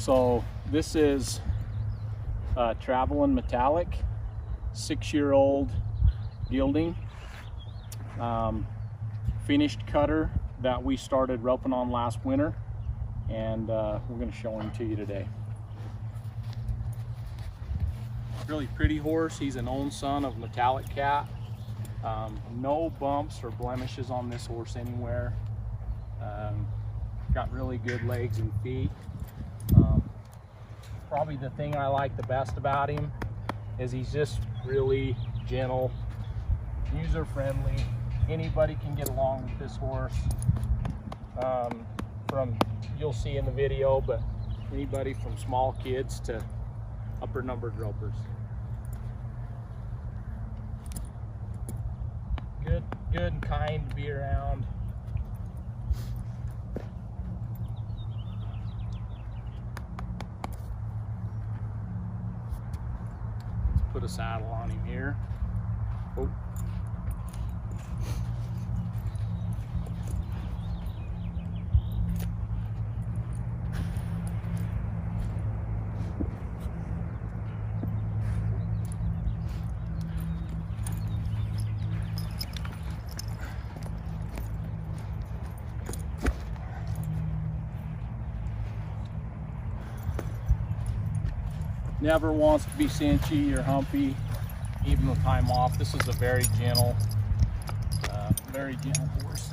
So this is Travelin Metallic, 6-year-old gelding, finished cutter that we started roping on last winter, and we're going to show him to you today. Really pretty horse. He's an own son of Metallic Cat. No bumps or blemishes on this horse anywhere. Got really good legs and feet. Probably the thing I like the best about him is he's just really gentle, user friendly. Anybody can get along with this horse. You'll see in the video, but anybody from small kids to upper numbered ropers. Good and kind to be around. Let's put a saddle on him here. Oh. Never wants to be cinchy or humpy, even with time off. This is a very gentle horse.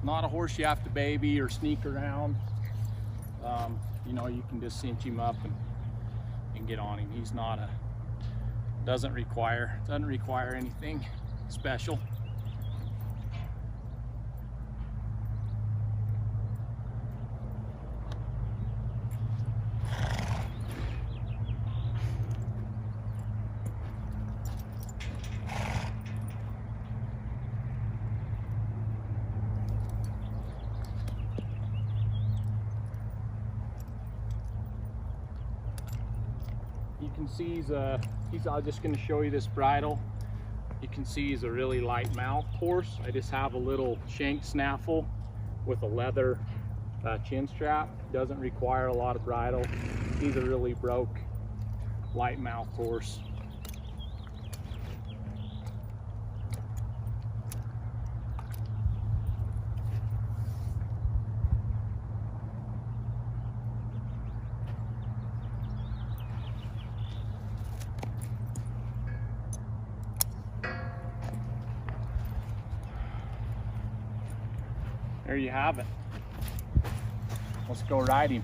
Not a horse you have to baby or sneak around. You know, you can just cinch him up and get on him. He's not doesn't require anything special. You can see I'm just going to show you this bridle. You can see he's a really light mouth horse. I just have a little shank snaffle with a leather chin strap. Doesn't require a lot of bridle. He's a really broke, light mouth horse. There you have it. Let's go ride him.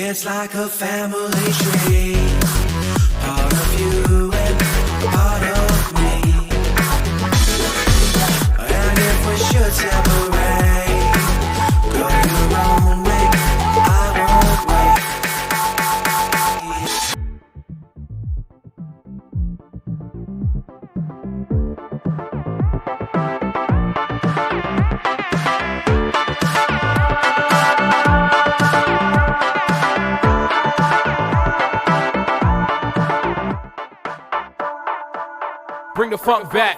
It's like a family tree, part of you and part of me. And if we should separate, go your own way, I won't wait. Bring the funk back.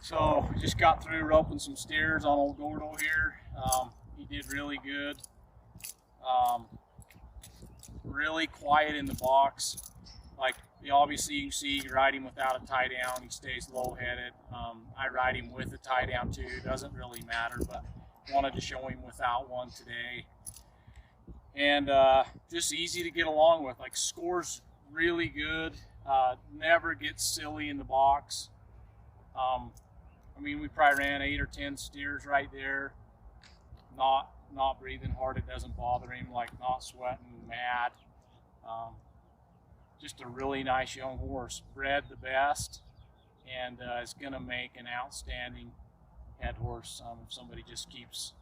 So just got through roping some steers on old Gordo here. He did really good. Really quiet in the box. Like obviously you can see, you ride him without a tie down, he stays low headed. I ride him with a tie down too, doesn't really matter, but wanted to show him without one today. And just easy to get along with, like scores really good, never gets silly in the box. I mean, we probably ran 8 or 10 steers right there. Not breathing hard, it doesn't bother him, like not sweating mad. Just a really nice young horse, bred the best, and is gonna make an outstanding head horse if somebody just keeps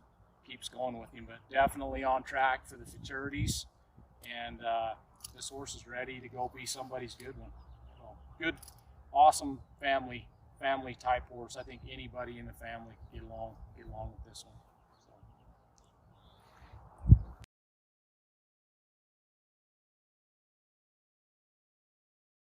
going with him. But definitely on track for the futurities, and this horse is ready to go be somebody's good one. So good, awesome family type horse. I think anybody in the family can get along with this one.